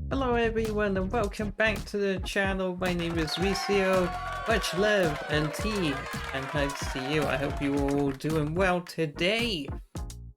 Hello everyone and welcome back to the channel. My name is Rhysio. Much love and tea and hugs to you. I hope you are all doing well today.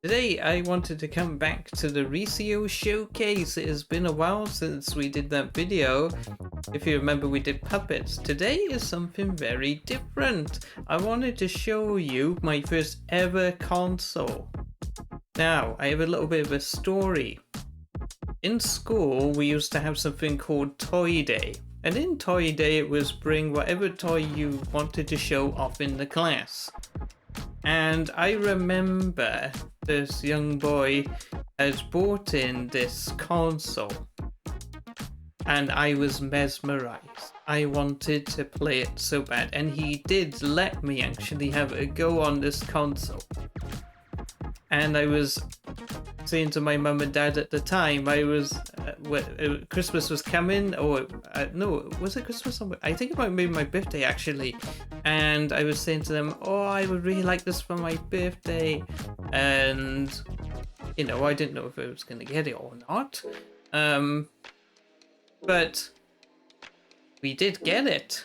Today I wanted to come back to the Rhysio showcase. It has been a while since we did that video. If you remember, we did puppets. Today is something very different. I wanted to show you my first ever console. Now, I have a little bit of a story. In school, we used to have something called Toy Day. And in Toy Day, it was bring whatever toy you wanted to show off in the class. And I remember this young boy has brought in this console. And I was mesmerized. I wanted to play it so bad. And he did let me actually have a go on this console. And I was saying to my mum and dad at the time, Christmas was coming, or no, was it Christmas? I think it might be my birthday actually. And I was saying to them, oh, I would really like this for my birthday. And, you know, I didn't know if I was going to get it or not. But we did get it.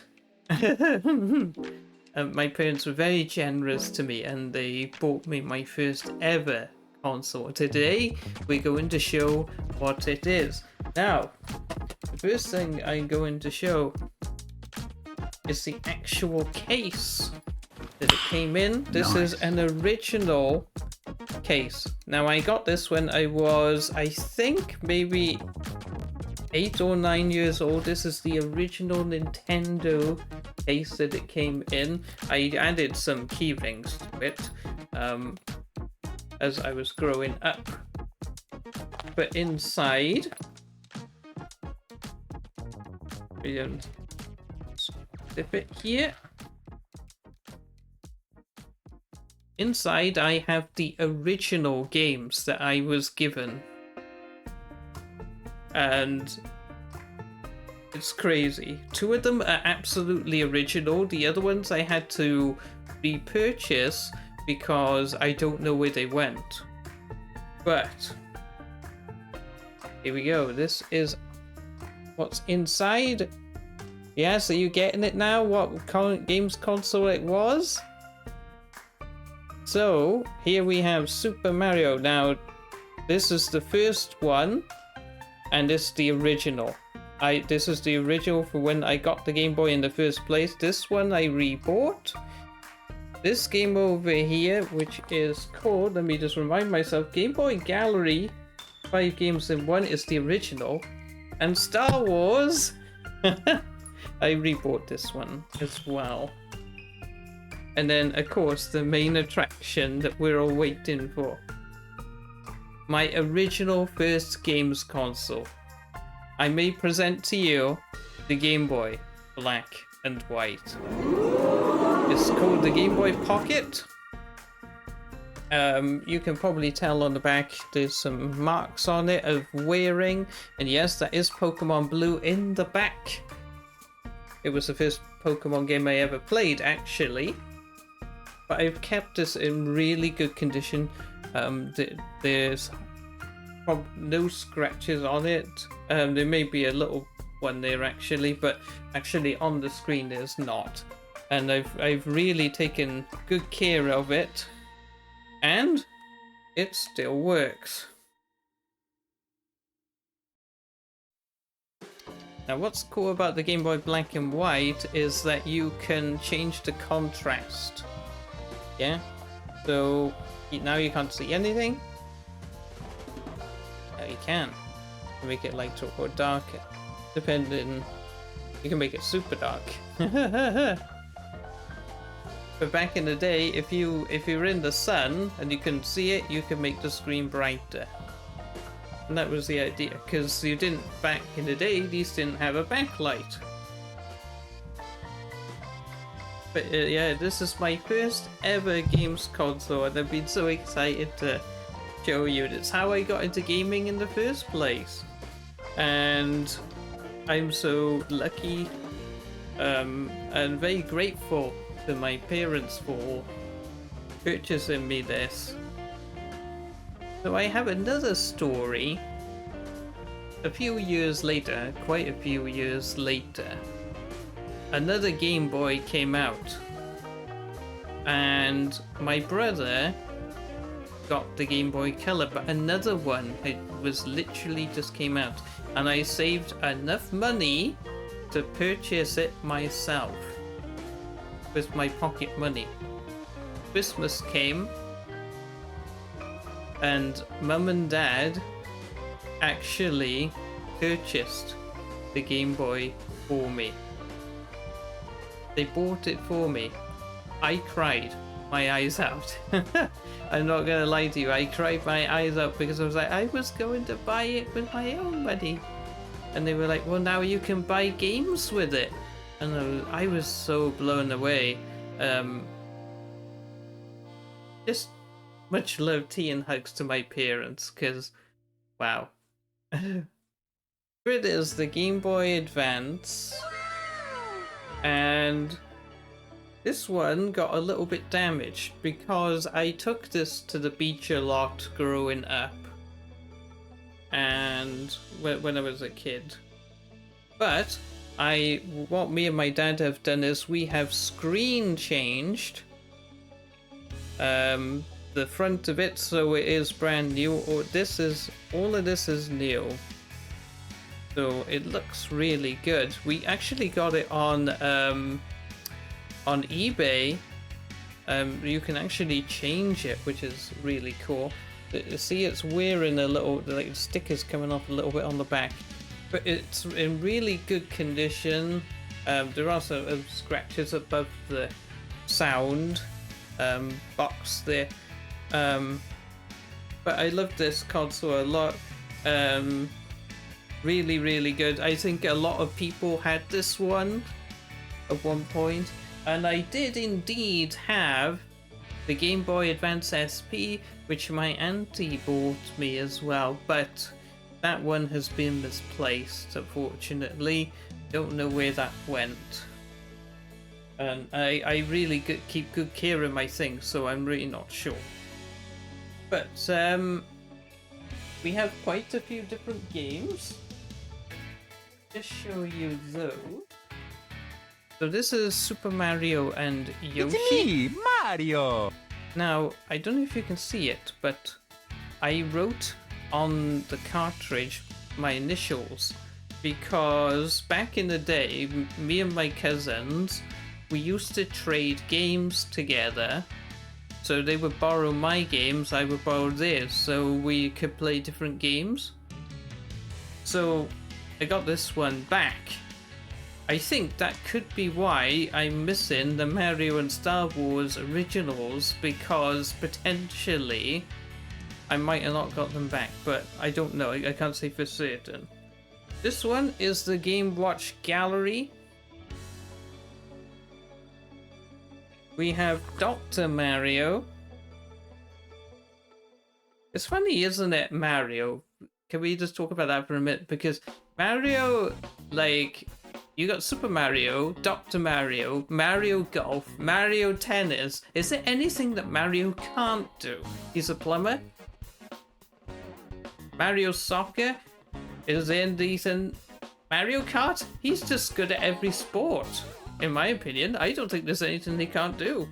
My parents were very generous to me and they bought me my first ever console. Today we're going to show what it is. Now, the first thing I'm going to show is the actual case that it came in. This is an original case. Now, I got this when I was, I think, maybe 8 or 9 years old. This is the original Nintendo case that it came in. I added some key rings to it as I was growing up. But inside, flip it here. Inside, I have the original games that I was given. And it's crazy. 2 of them are absolutely original. The other ones I had to repurchase because I don't know where they went. But here we go. This is what's inside. Yeah, so you getting it now? What games console it was? So here we have Super Mario. Now, this is the first one. And this is the original. This is the original for when I got the Game Boy in the first place. This one I rebought. This game over here, which is called, let me just remind myself, Game Boy Gallery, 5 games in 1, is the original. And Star Wars, I rebought this one as well. And then, of course, the main attraction that we're all waiting for. My original first games console. I may present to you the Game Boy Black and White. It's called the Game Boy Pocket. You can probably tell on the back there's some marks on it of wearing. And yes, that is Pokemon Blue in the back. It was the first Pokemon game I ever played, actually. But I've kept this in really good condition. There's no scratches on it. There may be a little one there actually, but actually on the screen there's not. And I've really taken good care of it, and it still works. Now, what's cool about the Game Boy Black and White is that you can change the contrast. Yeah, so now you can't see anything. Now you can make it lighter or darker, depending. You can make it super dark. But back in the day, if you were in the sun and you couldn't see it, you could make the screen brighter. And that was the idea, because you didn't, back in the day, these didn't have a backlight. But yeah, this is my first ever games console, and I've been so excited to show you. It's how I got into gaming in the first place. And I'm so lucky and very grateful to my parents for purchasing me this. So I have another story a few years later, quite a few years later, another Game Boy came out. And my brother got the Game Boy Color, but another one was literally just came out. And I saved enough money to purchase it myself with my pocket money. Christmas came, and Mum and Dad actually purchased the Game Boy for me. They bought it for me. I cried my eyes out. I'm not gonna lie to you, I cried my eyes out because I was like, I was going to buy it with my own money. And they were like, well, now you can buy games with it. And I was so blown away. Just much love, tea, and hugs to my parents, because, wow. Here it is, the Game Boy Advance. And this one got a little bit damaged because I took this to the beach a lot growing up. And when I was a kid. But what me and my dad have done is we have screen changed the front of it, so it is brand new. Or all of this is new, so it looks really good. We actually got it on eBay. You can actually change it, which is really cool. See, it's wearing a little, like, stickers coming off a little bit on the back, but it's in really good condition. There are some scratches above the sound box there, but I love this console a lot. Really, really good. I think a lot of people had this one at one point, and I did indeed have the Game Boy Advance SP, which my auntie bought me as well, but that one has been misplaced, unfortunately. Don't know where that went. And I really keep good care of my things, so I'm really not sure. But we have quite a few different games. Just show you those. So this is Super Mario and Yoshi. It's me, Mario! Now, I don't know if you can see it, but I wrote on the cartridge my initials because back in the day, me and my cousins, we used to trade games together. So they would borrow my games, I would borrow theirs, so we could play different games. So I got this one back. I think that could be why I'm missing the Mario and Star Wars originals, because potentially I might have not got them back, but I don't know. I can't say for certain. This one is the Game Watch Gallery. We have Dr. Mario. It's funny, isn't it, Mario? Can we just talk about that for a minute? Because Mario, like, you got Super Mario, Dr. Mario, Mario Golf, Mario Tennis. Is there anything that Mario can't do? He's a plumber. Mario Soccer is indecent. Mario Kart, he's just good at every sport. In my opinion, I don't think there's anything he can't do.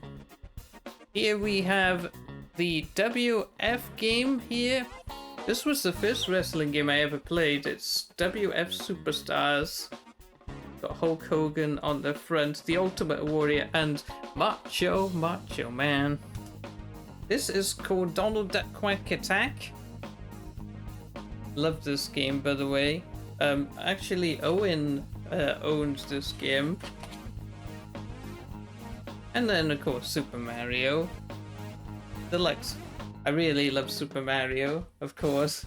Here we have the WF game here. This was the first wrestling game I ever played. It's WF Superstars. Got Hulk Hogan on the front, the Ultimate Warrior, and Macho Man. This is called Donald Duck Quack Attack. Love this game, by the way. Actually, Owen owns this game. And then, of course, Super Mario Deluxe. I really love Super Mario, of course.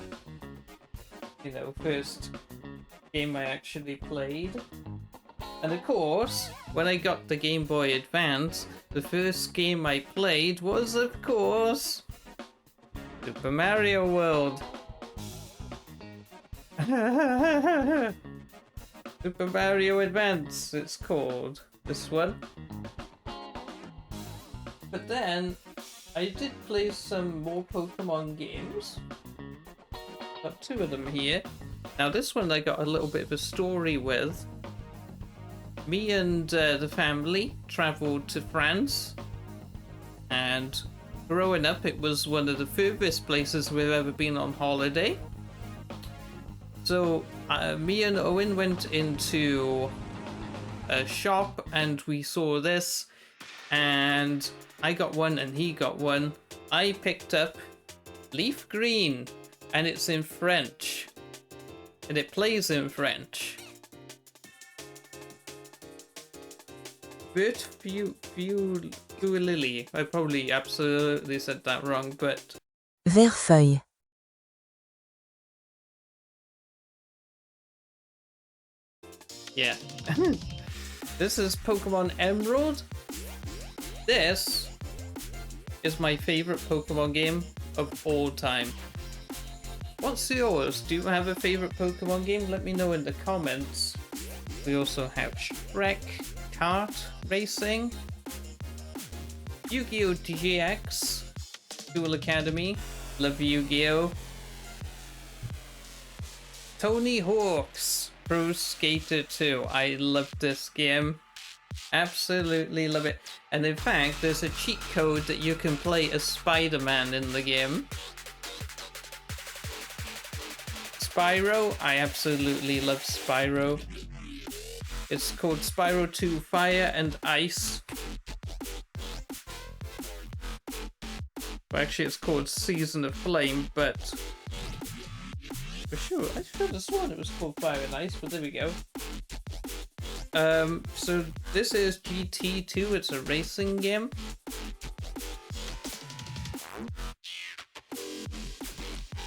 You know, first game I actually played. And of course, when I got the Game Boy Advance, the first game I played was, of course, Super Mario World. Super Mario Advance, it's called. This one. But then, I did play some more Pokemon games. Got two of them here. Now this one I got a little bit of a story with. Me and the family traveled to France, and growing up it was one of the furthest places we've ever been on holiday. So me and Owen went into a shop and we saw this, and I got one and he got one. I picked up Leaf Green, and it's in French, and it plays in French. Vert Lily. I probably absolutely said that wrong, but Vert-feuille. yeah. This is Pokemon Emerald. This is my favorite Pokemon game of all time. What's yours? Do you have a favorite Pokemon game? Let me know in the comments. We also have Shrek, Kart Racing, Yu-Gi-Oh! GX, Duel Academy, love Yu-Gi-Oh! Tony Hawk's Pro Skater 2. I love this game. Absolutely love it. And in fact, there's a cheat code that you can play as Spider-Man in the game. Spyro. I absolutely love Spyro. It's called Spyro 2 Fire and Ice. Well, actually, it's called Season of Flame, but for sure, I should have sworn it was called Fire and Ice, but there we go. So this is GT2. It's a racing game.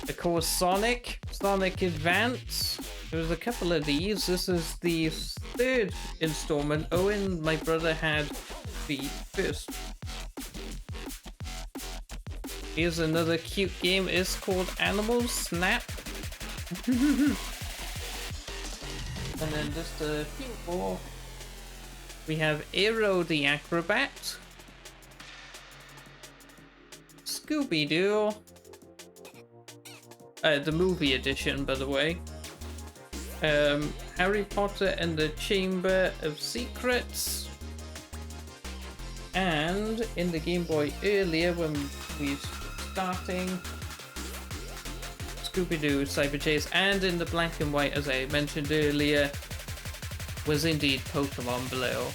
Of course, Sonic Advance. There's a couple of these. This is the third installment. Owen, my brother, had the first. Here's another cute game. It's called Animal Snap. And then just a few more. We have Aero the Acrobat, Scooby-Doo, the movie edition, by the way. Harry Potter and the Chamber of Secrets. And in the Game Boy earlier, when we were starting, Scooby-Doo Cyber Chase, and in the black and white, as I mentioned earlier, was indeed Pokemon Blue.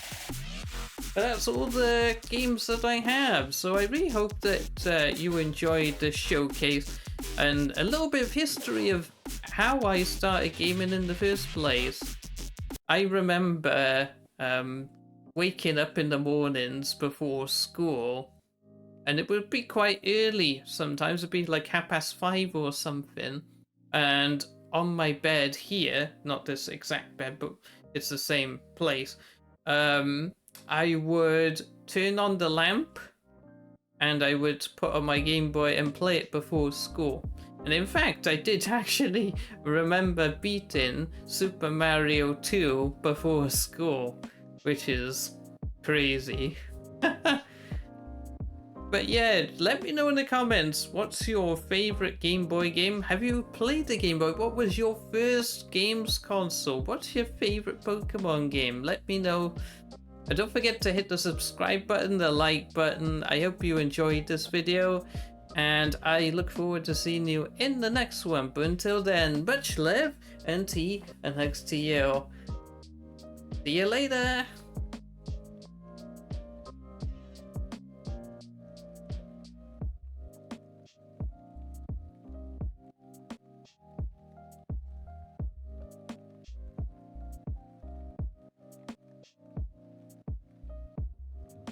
But that's all the games that I have, so I really hope that you enjoyed this showcase and a little bit of history of how I started gaming in the first place. I remember waking up in the mornings before school, and it would be quite early. Sometimes it'd be like 5:30 or something, and on my bed here, not this exact bed, but it's the same place, I would turn on the lamp and I would put on my Game Boy and play it before school. And in fact, I did actually remember beating Super Mario 2 before school, which is crazy. But yeah, let me know in the comments, what's your favorite Game Boy game? Have you played the Game Boy? What was your first games console? What's your favorite Pokemon game? Let me know. And don't forget to hit the subscribe button, the like button. I hope you enjoyed this video, and I look forward to seeing you in the next one. But until then, much love and tea and hugs to you. See you later.